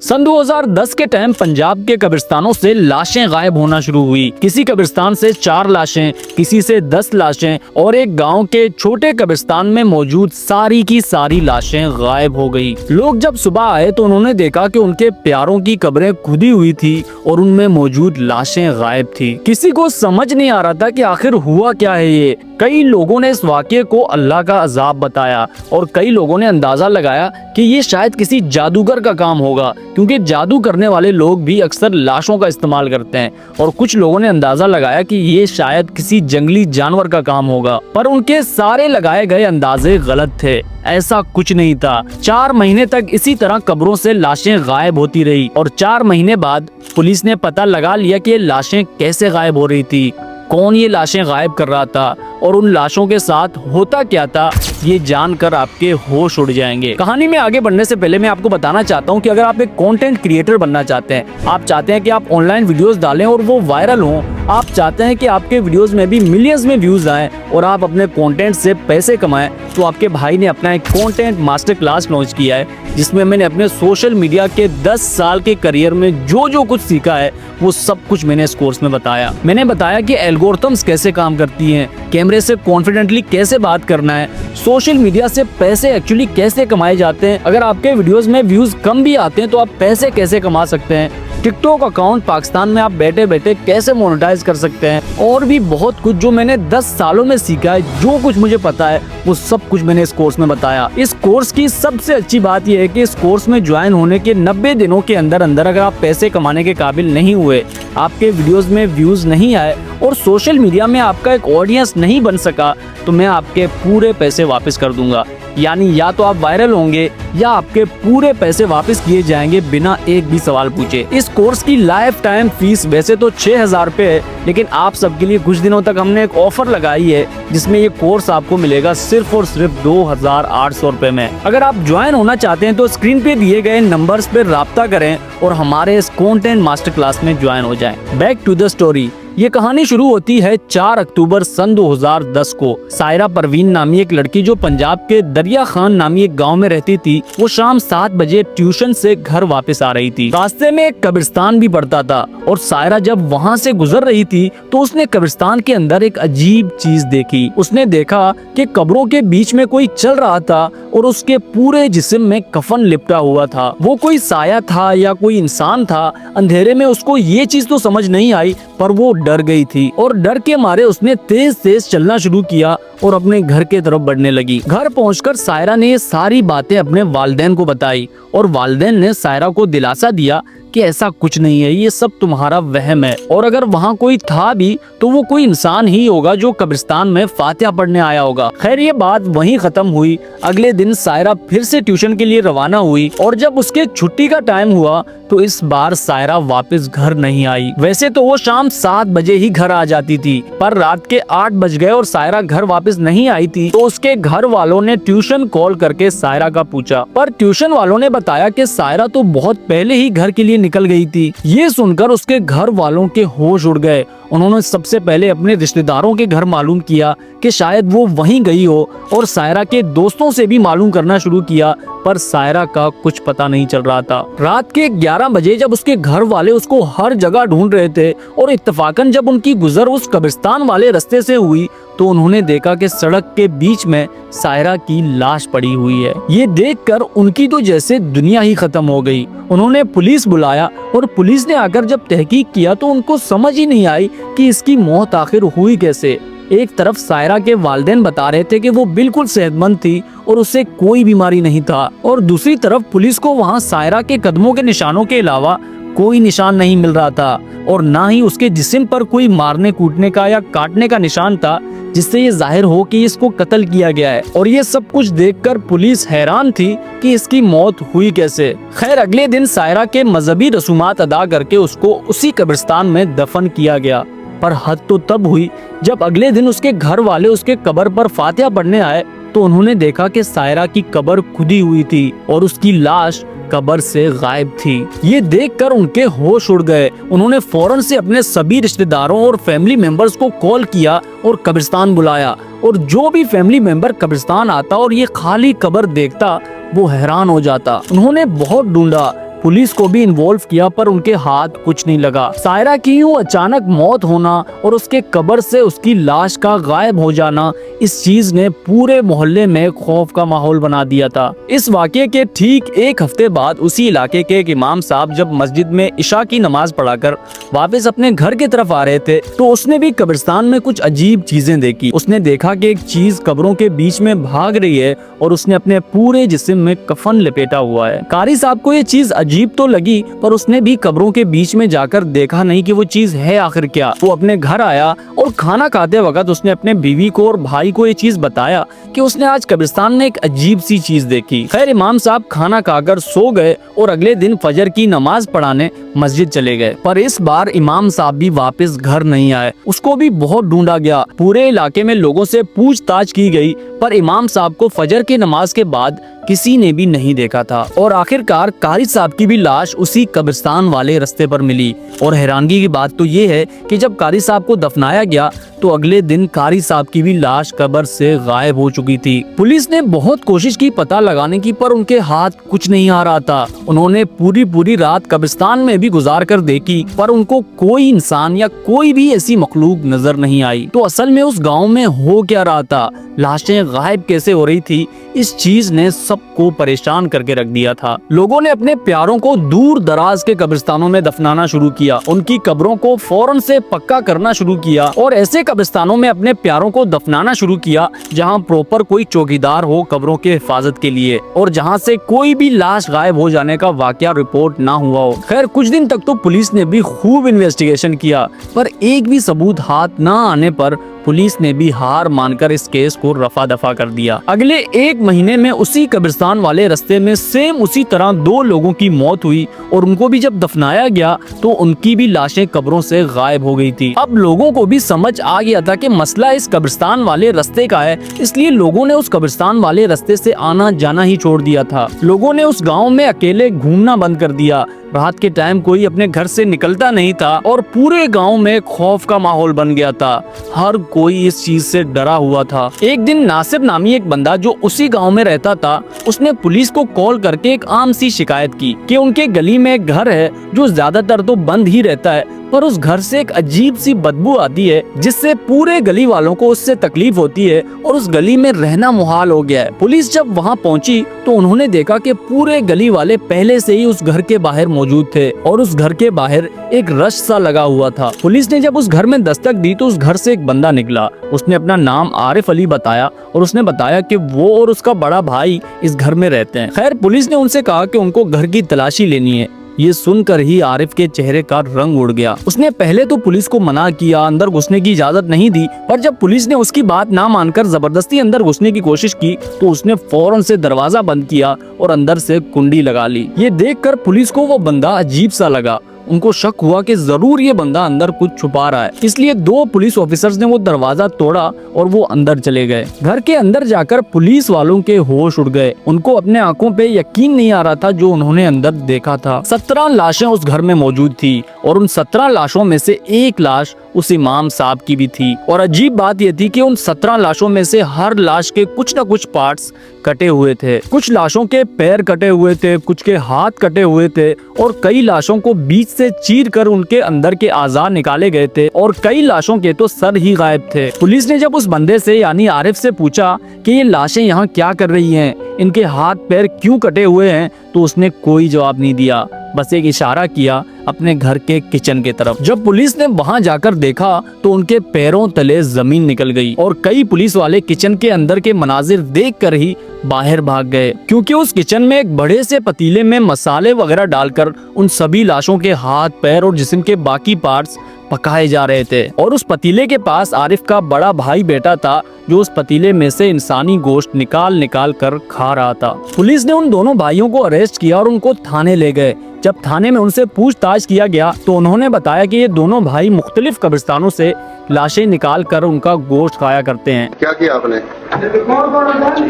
सन 2010 के टाइम पंजाब के कब्रिस्तानों से लाशें गायब होना शुरू हुई। किसी कब्रिस्तान से 4 लाशें, किसी से 10 लाशें और एक गांव के छोटे कब्रिस्तान में मौजूद सारी की सारी लाशें गायब हो गई। लोग जब सुबह आए तो उन्होंने देखा कि उनके प्यारों की कब्रें खुदी हुई थी और उनमें मौजूद लाशें गायब थी। किसी को समझ नहीं आ रहा था कि आखिर हुआ क्या है ये। कई लोगों ने इस वाक़ये को अल्लाह का अजाब बताया और कई लोगों ने अंदाजा लगाया कि ये शायद किसी जादूगर का काम होगा, क्योंकि जादू करने वाले लोग भी अक्सर लाशों का इस्तेमाल करते हैं। और कुछ लोगों ने अंदाजा लगाया कि ये शायद किसी जंगली जानवर का काम होगा, पर उनके सारे लगाए गए अंदाजे गलत थे। ऐसा कुछ नहीं था। 4 महीने तक इसी तरह कब्रों से लाशें गायब होती रही और 4 महीने बाद पुलिस ने पता लगा लिया कि ये लाशें कैसे गायब हो रही थी, कौन ये लाशें गायब कर रहा था और उन लाशों के साथ होता क्या था। ये जानकर आपके होश उड़ जाएंगे। कहानी में आगे बढ़ने से पहले मैं आपको बताना चाहता हूँ कि अगर आप एक कंटेंट क्रिएटर बनना चाहते हैं, आप चाहते हैं कि आप ऑनलाइन वीडियोस डालें और वो वायरल हों, आप चाहते हैं कि आपके वीडियोस में भी मिलियंस में व्यूज आएं और आप अपने कंटेंट से पैसे कमाएं, तो आपके भाई ने अपना एक कंटेंट मास्टर क्लास लॉन्च किया है, जिसमें मैंने अपने सोशल मीडिया के 10 साल के करियर में जो कुछ सीखा है वो सब कुछ मैंने इस कोर्स में बताया। मैंने बताया कि एल्गोरिथम्स कैसे काम करती हैं, कैमरे से कॉन्फिडेंटली कैसे बात करना है, सोशल मीडिया से पैसे एक्चुअली कैसे कमाए जाते हैं, अगर आपके वीडियोस में व्यूज कम भी आते हैं तो आप पैसे कैसे कमा सकते हैं, टिकटॉक अकाउंट पाकिस्तान में आप बैठे बैठे कैसे मोनेटाइज कर सकते हैं, और भी बहुत कुछ जो मैंने 10 सालों में सीखा है। जो कुछ मुझे पता है वो सब कुछ मैंने इस कोर्स में बताया। इस कोर्स की सबसे अच्छी बात यह है कि इस कोर्स में ज्वाइन होने के 90 दिनों के अंदर अगर आप पैसे कमाने के काबिल नहीं हुए, आपके वीडियोस में व्यूज नहीं आए और सोशल मीडिया में आपका एक ऑडियंस नहीं बन सका, तो मैं आपके पूरे पैसे वापस कर दूंगा। यानी या तो आप वायरल होंगे या आपके पूरे पैसे वापस किए जाएंगे बिना एक भी सवाल पूछे। इस कोर्स की लाइफ टाइम फीस वैसे तो 6000 रुपए है, लेकिन आप सबके लिए कुछ दिनों तक हमने एक ऑफर लगाई है जिसमें ये कोर्स आपको मिलेगा सिर्फ और सिर्फ 2800 रुपए में। अगर आप ज्वाइन होना चाहते हैं तो स्क्रीन पे दिए गए नंबर्स पे राब्ता करें और हमारे इस कंटेंट मास्टर क्लास में ज्वाइन हो जाएं। Back to the story. ये कहानी शुरू होती है 4 अक्टूबर सन 2010 को। सायरा परवीन नामी एक लड़की जो पंजाब के दरिया खान नामी एक गांव में रहती थी, वो शाम 7 बजे ट्यूशन से घर वापस आ रही थी। रास्ते में एक कब्रिस्तान भी पड़ता था और सायरा जब वहां से गुजर रही थी तो उसने कब्रिस्तान के अंदर एक अजीब चीज देखी। उसने देखा कि कब्रों के बीच में कोई चल रहा था और उसके पूरे जिस्म में कफन लिपटा हुआ था। वो कोई साया था या कोई इंसान था, अंधेरे में उसको ये चीज तो समझ नहीं आई, पर वो डर गई थी और डर के मारे उसने तेज तेज चलना शुरू किया और अपने घर के तरफ बढ़ने लगी। घर पहुंचकर सायरा ने ये सारी बातें अपने वालिदैन को बताई और वालिदैन ने सायरा को दिलासा दिया कि ऐसा कुछ नहीं है, ये सब तुम्हारा वहम है, और अगर वहाँ कोई था भी तो वो कोई इंसान ही होगा जो कब्रिस्तान में फातिहा पढ़ने आया होगा। खैर ये बात वहीं खत्म हुई। अगले दिन सायरा फिर से ट्यूशन के लिए रवाना हुई और जब उसके छुट्टी का टाइम हुआ तो इस बार सायरा वापस घर नहीं आई। वैसे तो वो शाम 7 बजे ही घर आ जाती थी, पर रात के 8 बज गए और सायरा घर वापस नहीं आई थी। तो उसके घर वालों ने ट्यूशन कॉल करके सायरा का पूछा, पर ट्यूशन वालों ने बताया कि सायरा तो बहुत पहले ही घर के लिए निकल गई थी। ये सुनकर उसके घर वालों के होश उड़ गए। उन्होंने सबसे पहले अपने रिश्तेदारों के घर मालूम किया कि शायद वो वहीं गई हो और सायरा के दोस्तों से भी मालूम करना शुरू किया, पर सायरा का कुछ पता नहीं चल रहा था। रात के 11 बजे जब उसके घर वाले उसको हर जगह ढूंढ रहे थे और इत्तेफाकन जब उनकी गुजर उस कब्रिस्तान वाले रास्ते से हुई तो उन्होंने देखा कि सड़क के बीच में सायरा की लाश पड़ी हुई है। ये देखकर उनकी तो जैसे दुनिया ही खत्म हो गई। उन्होंने पुलिस बुलाया और पुलिस ने आकर जब तहकीक किया तो उनको समझ ही नहीं आई कि इसकी मौत आखिर हुई कैसे। एक तरफ सायरा के वालिदैन बता रहे थे कि वो बिल्कुल सेहतमंद थी और उसे कोई बीमारी नहीं था, और दूसरी तरफ पुलिस को वहाँ सायरा के कदमों के निशानों के अलावा कोई निशान नहीं मिल रहा था और ना ही उसके जिस्म पर कोई मारने कूटने का या काटने का निशान था जिससे ये जाहिर हो कि इसको कत्ल किया गया है। और ये सब कुछ देखकर पुलिस हैरान थी कि इसकी मौत हुई कैसे। खैर अगले दिन सायरा के मजहबी रसूमात अदा करके उसको उसी कब्रिस्तान में दफन किया गया, पर हद तो तब हुई जब अगले दिन उसके घर वाले उसके कब्र पर फातिहा पढ़ने आए तो उन्होंने देखा कि सायरा की कब्र खुदी हुई थी और उसकी लाश कब्र से गायब थी। ये देखकर उनके होश उड़ गए। उन्होंने फौरन से अपने सभी रिश्तेदारों और फैमिली मेंबर्स को कॉल किया और कब्रिस्तान बुलाया, और जो भी फैमिली मेंबर कब्रिस्तान आता और ये खाली कब्र देखता वो हैरान हो जाता। उन्होंने बहुत ढूंढा पुलिस को भी इन्वॉल्व किया पर उनके हाथ कुछ नहीं लगा। सायरा की यूं अचानक मौत होना और उसके कब्र से उसकी लाश का गायब हो जाना, इस चीज ने पूरे मोहल्ले में खौफ का माहौल बना दिया था। इस वाकये के ठीक एक हफ्ते बाद उसी इलाके के एक इमाम साहब जब मस्जिद में इशा की नमाज पढ़ाकर वापस अपने घर की तरफ आ रहे थे तो उसने भी कब्रिस्तान में कुछ अजीब चीजें देखी। उसने देखा कि एक चीज कब्रों के बीच में भाग रही है और उसने अपने पूरे जिस्म में कफन लपेटा हुआ है। कारी साहब को ये चीज अजीब तो लगी पर उसने भी कब्रों के बीच में जाकर देखा नहीं कि वो चीज है आखिर क्या। वो अपने घर आया और खाना खाते वक्त उसने अपने बीवी को और भाई को ये चीज बताया कि उसने आज कब्रिस्तान में एक अजीब सी चीज देखी। खैर इमाम साहब खाना खाकर सो गए और अगले दिन फजर की नमाज पढ़ाने मस्जिद चले गए। पर इस बार इमाम साहब भी वापस घर नहीं आए। उसको भी बहुत ढूंढा गया। पूरे इलाके में लोगों से पूछताछ की गई पर इमाम साहब को फजर की नमाज के बाद किसी ने भी नहीं देखा था। और आखिरकार कारी साहब की भी लाश उसी कब्रिस्तान वाले रास्ते पर मिली। और हैरानगी की बात तो ये है कि जब कारी साहब को दफनाया गया तो अगले दिन कारी साहब की भी लाश कब्र से गायब हो चुकी थी। पुलिस ने बहुत कोशिश की पता लगाने की पर उनके हाथ कुछ नहीं आ रहा था। उन्होंने पूरी रात कब्रिस्तान में भी गुजार कर देखी पर उनको कोई इंसान या कोई भी ऐसी मखलूक नजर नहीं आई। तो असल में उस गाँव में हो क्या रहा था, लाशें गायब कैसे हो रही थी, इस चीज ने सबको परेशान करके रख दिया था। लोगों ने अपने प्यारों को दूर दराज के कब्रिस्तानों में दफनाना शुरू किया। उनकी कब्रों को फौरन से पक्का करना शुरू किया और ऐसे कब्रिस्तानों में अपने प्यारों को दफनाना शुरू किया जहां प्रॉपर कोई चौकीदार हो कब्रों के हिफाजत के लिए और जहां से कोई भी लाश गायब हो जाने का वाकया रिपोर्ट ना हुआ हो। खैर कुछ दिन तक तो पुलिस ने भी खूब इन्वेस्टिगेशन किया पर एक भी सबूत हाथ न आने पर पुलिस ने भी हार मानकर इस केस को रफा दफा कर दिया। अगले एक महीने में उसी कब्रिस्तान वाले रास्ते में सेम उसी तरह 2 लोगों की मौत हुई और उनको भी जब दफनाया गया तो उनकी भी लाशें कब्रों से गायब हो गई थी। अब लोगों को भी समझ आ गया था कि मसला इस कब्रिस्तान वाले रास्ते का है, इसलिए लोगों ने उस कब्रिस्तान वाले रास्ते से आना जाना ही छोड़ दिया था। लोगों ने उस गाँव में अकेले घूमना बंद कर दिया। रात के टाइम कोई अपने घर से निकलता नहीं था और पूरे गांव में खौफ का माहौल बन गया था। हर कोई इस चीज से डरा हुआ था। एक दिन नासिर नामी एक बंदा जो उसी गांव में रहता था, उसने पुलिस को कॉल करके एक आम सी शिकायत की कि उनके गली में एक घर है जो ज्यादातर तो बंद ही रहता है पर उस घर से एक अजीब सी बदबू आती है जिससे पूरे गली वालों को उससे तकलीफ होती है और उस गली में रहना मुहाल हो गया है। पुलिस जब वहां पहुंची तो उन्होंने देखा कि पूरे गली वाले पहले से ही उस घर के बाहर मौजूद थे और उस घर के बाहर एक रश सा लगा हुआ था। पुलिस ने जब उस घर में दस्तक दी तो उस घर से एक बंदा निकला। उसने अपना नाम आरिफ अली बताया और उसने बताया कि वो और उसका बड़ा भाई इस घर में रहते हैं। खैर पुलिस ने उनसे कहा कि उनको घर की तलाशी लेनी है। ये सुनकर ही आरिफ के चेहरे का रंग उड़ गया। उसने पहले तो पुलिस को मना किया, अंदर घुसने की इजाजत नहीं दी, पर जब पुलिस ने उसकी बात ना मानकर जबरदस्ती अंदर घुसने की कोशिश की तो उसने फौरन से दरवाजा बंद किया और अंदर से कुंडी लगा ली। ये देखकर पुलिस को वो बंदा अजीब सा लगा। उनको शक हुआ कि जरूर ये बंदा अंदर कुछ छुपा रहा है, इसलिए 2 पुलिस ऑफिसर्स ने वो दरवाजा तोड़ा और वो अंदर चले गए। घर के अंदर जाकर पुलिस वालों के होश उड़ गए। उनको अपने आंखों पे यकीन नहीं आ रहा था जो उन्होंने अंदर देखा था। 17 लाशें उस घर में मौजूद थी और उन 17 लाशों में से एक लाश उस इमाम साहब की भी थी। और अजीब बात यह थी कि उन 17 लाशों में से हर लाश के कुछ न कुछ पार्ट्स कटे हुए थे। कुछ लाशों के पैर कटे हुए थे, कुछ के हाथ कटे हुए थे और कई लाशों को बीच से चीर कर उनके अंदर के आज़ाद निकाले गए थे और कई लाशों के तो सर ही गायब थे। पुलिस ने जब उस बंदे से यानी आरिफ से पूछा कि ये लाशें यहाँ क्या कर रही हैं, इनके हाथ पैर क्यों कटे हुए हैं, तो उसने कोई जवाब नहीं दिया, बस एक इशारा किया अपने घर के किचन के तरफ। जब पुलिस ने वहां जाकर देखा तो उनके पैरों तले जमीन निकल गई और कई पुलिस वाले किचन के अंदर के मनाजिर देखकर ही बाहर भाग गए, क्योंकि उस किचन में एक बड़े से पतीले में मसाले वगैरह डालकर उन सभी लाशों के हाथ पैर और जिस्म के बाकी पार्ट्स पकाए जा रहे थे। और उस पतीले के पास आरिफ का बड़ा भाई बैठा था जो उस पतीले में से इंसानी गोश्त निकाल निकाल कर खा रहा था। पुलिस ने उन दोनों भाइयों को अरेस्ट किया और उनको थाने ले गए। जब थाने में उनसे पूछताछ किया गया तो उन्होंने बताया कि ये दोनों भाई मुख्तलिफ कब्रिस्तानों से लाशें निकाल कर उनका गोश्त खाया करते हैं। क्या किया आपने?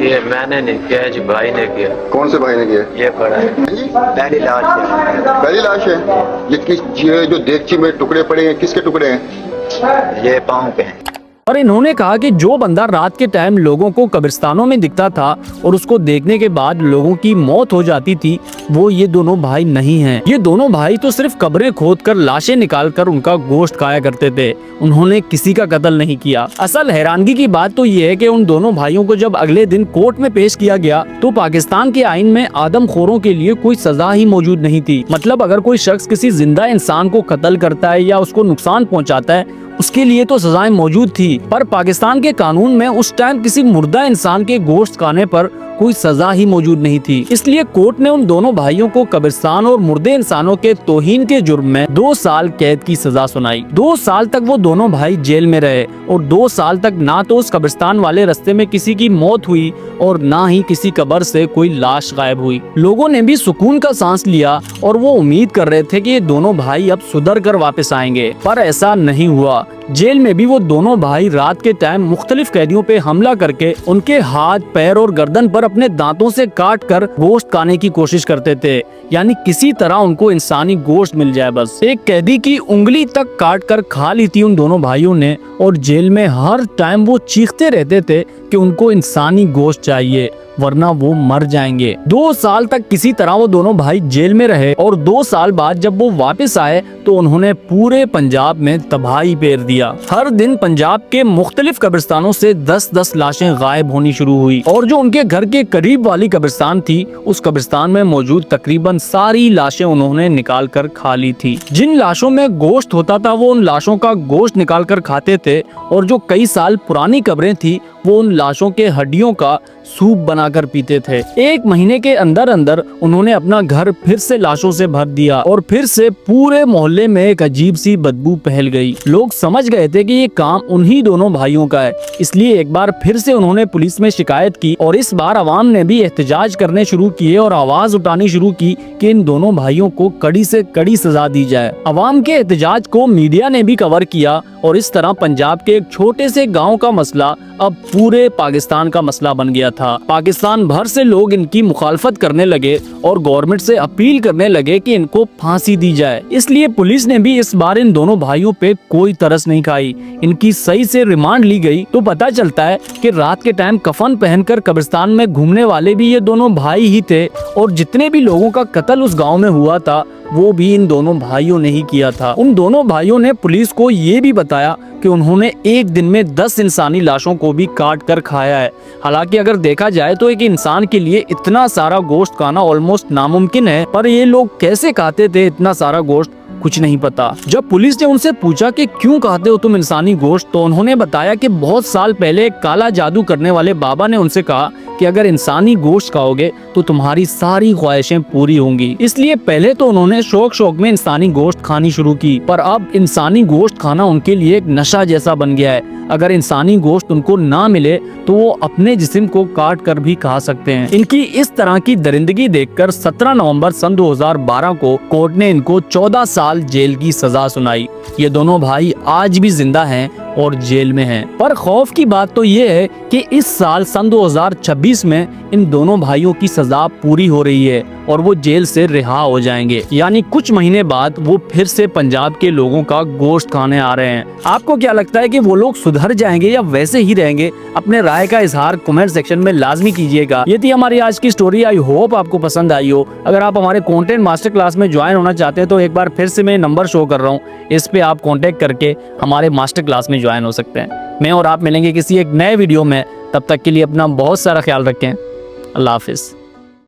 ये मैंने नहीं किया है जी, भाई ने किया। कौन से भाई ने किया? ये पड़ा है, पहली लाश है। पहली लाश है। ये जो देगची में टुकड़े पड़े हैं, किसके टुकड़े हैं? ये पाँव के हैं। और इन्होंने कहा कि जो बंदा रात के टाइम लोगों को कब्रिस्तानों में दिखता था और उसको देखने के बाद लोगों की मौत हो जाती थी, वो ये दोनों भाई नहीं हैं। ये दोनों भाई तो सिर्फ कब्रें खोदकर लाशें निकालकर उनका गोश्त खाया करते थे, उन्होंने किसी का कत्ल नहीं किया। असल हैरानगी की बात तो ये है कि उन दोनों भाइयों को जब अगले दिन कोर्ट में पेश किया गया तो पाकिस्तान के आईन में आदमखोरों के लिए कोई सजा ही मौजूद नहीं थी। मतलब अगर कोई शख्स किसी जिंदा इंसान को कत्ल करता है या उसको नुकसान पहुंचाता है, उसके लिए तो सजाएं मौजूद थी, पर पाकिस्तान के कानून में उस टाइम किसी मुर्दा इंसान के गोश्त खाने पर कोई सजा ही मौजूद नहीं थी। इसलिए कोर्ट ने उन दोनों भाइयों को कब्रिस्तान और मुर्दे इंसानों के तौहीन के जुर्म में 2 साल कैद की सजा सुनाई। 2 साल तक वो दोनों भाई जेल में रहे और 2 साल तक ना तो उस कब्रिस्तान वाले रास्ते में किसी की मौत हुई और ना ही किसी कब्र से कोई लाश गायब हुई। लोगों ने भी सुकून का सांस लिया और वो उम्मीद कर रहे थे कि ये दोनों भाई अब सुधर कर वापस आएंगे, पर ऐसा नहीं हुआ। जेल में भी वो दोनों भाई रात के टाइम मुख्तलिफ कैदियों पे हमला करके उनके हाथ, पैर और गर्दन पर अपने दांतों से काट कर गोश्त खाने की कोशिश करते थे, यानी किसी तरह उनको इंसानी गोश्त मिल जाए बस। एक कैदी की उंगली तक काट कर खा ली थी उन दोनों भाइयों ने और जेल में हर टाइम वो चीखते रहते थे कि उनको इंसानी गोश्त चाहिए वरना वो मर जाएंगे। 2 साल तक किसी तरह वो दोनों भाई जेल में रहे और 2 साल बाद जब वो वापस आए तो उन्होंने पूरे पंजाब में तबाही फेर दिया। हर दिन पंजाब के मुख्तलिफ कब्रिस्तानों से 10-10 लाशें गायब होनी शुरू हुई और जो उनके घर के करीब वाली कब्रिस्तान थी, उस कब्रिस्तान में मौजूद तकरीबन सारी लाशें उन्होंने निकाल कर खा ली थी। जिन लाशों में गोश्त होता था वो उन लाशों का गोश्त निकाल कर खाते थे और जो कई साल पुरानी कब्रें थी वो उन लाशों के हड्डियों का सूप बनाकर पीते थे। 1 महीने के अंदर अंदर उन्होंने अपना घर फिर से लाशों से भर दिया और फिर से पूरे मोहल्ले में एक अजीब सी बदबू फैल गई। लोग समझ गए थे कि ये काम उन्हीं दोनों भाइयों का है, इसलिए एक बार फिर से उन्होंने पुलिस में शिकायत की और इस बार अवाम ने भी एहतजाज करने शुरू किए और आवाज उठानी शुरू की कि इन दोनों भाइयों को कड़ी से कड़ी सजा दी जाए। अवाम के एहतजाज को मीडिया ने भी कवर किया और इस तरह पंजाब के एक छोटे से गाँव का मसला अब पूरे पाकिस्तान का मसला बन गया था। पाकिस्तान भर से लोग इनकी मुखालफत करने लगे और गवर्नमेंट से अपील करने लगे कि इनको फांसी दी जाए। इसलिए पुलिस ने भी इस बार इन दोनों भाइयों पे कोई तरस नहीं खाई, इनकी सही से रिमांड ली गई। तो पता चलता है कि रात के टाइम कफन पहनकर कब्रिस्तान में घूमने वाले भी ये दोनों भाई ही थे और जितने भी लोगों का कत्ल उस गाँव में हुआ था वो भी इन दोनों भाइयों ने ही किया था। उन दोनों भाइयों ने पुलिस को ये भी बताया कि उन्होंने एक दिन में 10 इंसानी लाशों को भी काट कर खाया है। हालांकि अगर देखा जाए तो एक इंसान के लिए इतना सारा गोश्त खाना ऑलमोस्ट नामुमकिन है, पर ये लोग कैसे खाते थे इतना सारा गोश्त कुछ नहीं पता। जब पुलिस ने उनसे पूछा कि क्यों खाते हो तुम इंसानी गोश्त, तो उन्होंने बताया कि बहुत साल पहले एक काला जादू करने वाले बाबा ने उनसे कहा कि अगर इंसानी गोश्त खाओगे तो तुम्हारी सारी ख्वाहिशें पूरी होंगी। इसलिए पहले तो उन्होंने शौक में इंसानी गोश्त खानी शुरू की, पर अब इंसानी गोश्त खाना उनके लिए एक नशा जैसा बन गया है। अगर इंसानी गोश्त उनको ना मिले तो वो अपने जिस्म को काट कर भी खा सकते हैं। इनकी इस तरह की दरिंदगी देखकर 17 नवंबर सन 2012 को कोर्ट ने इनको 14 साल जेल की सजा सुनाई। ये दोनों भाई आज भी जिंदा हैं और जेल में हैं। पर खौफ की बात तो ये है कि इस साल सन 2026 में इन दोनों भाइयों की सजा पूरी हो रही है और वो जेल से रिहा हो जाएंगे, यानी कुछ महीने बाद वो फिर से पंजाब के लोगों का गोश्त खाने आ रहे हैं। आपको क्या लगता है कि वो लोग सुधर जाएंगे या वैसे ही रहेंगे? अपने राय का इजहार कमेंट सेक्शन में लाजमी कीजिएगा। ये थी हमारी आज की स्टोरी। आई होप आपको पसंद आई हो। अगर आप हमारे कंटेंट मास्टर क्लास में ज्वाइन होना चाहते हैं तो एक बार फिर से मैं नंबर शो कर रहा हूँ, इस पे आप कांटेक्ट करके हमारे मास्टर क्लास में ज्वाइन हो सकते हैं। मैं और आप मिलेंगे किसी एक नए वीडियो में, तब तक के लिए अपना बहुत सारा ख्याल रखें। अल्लाह हाफिज।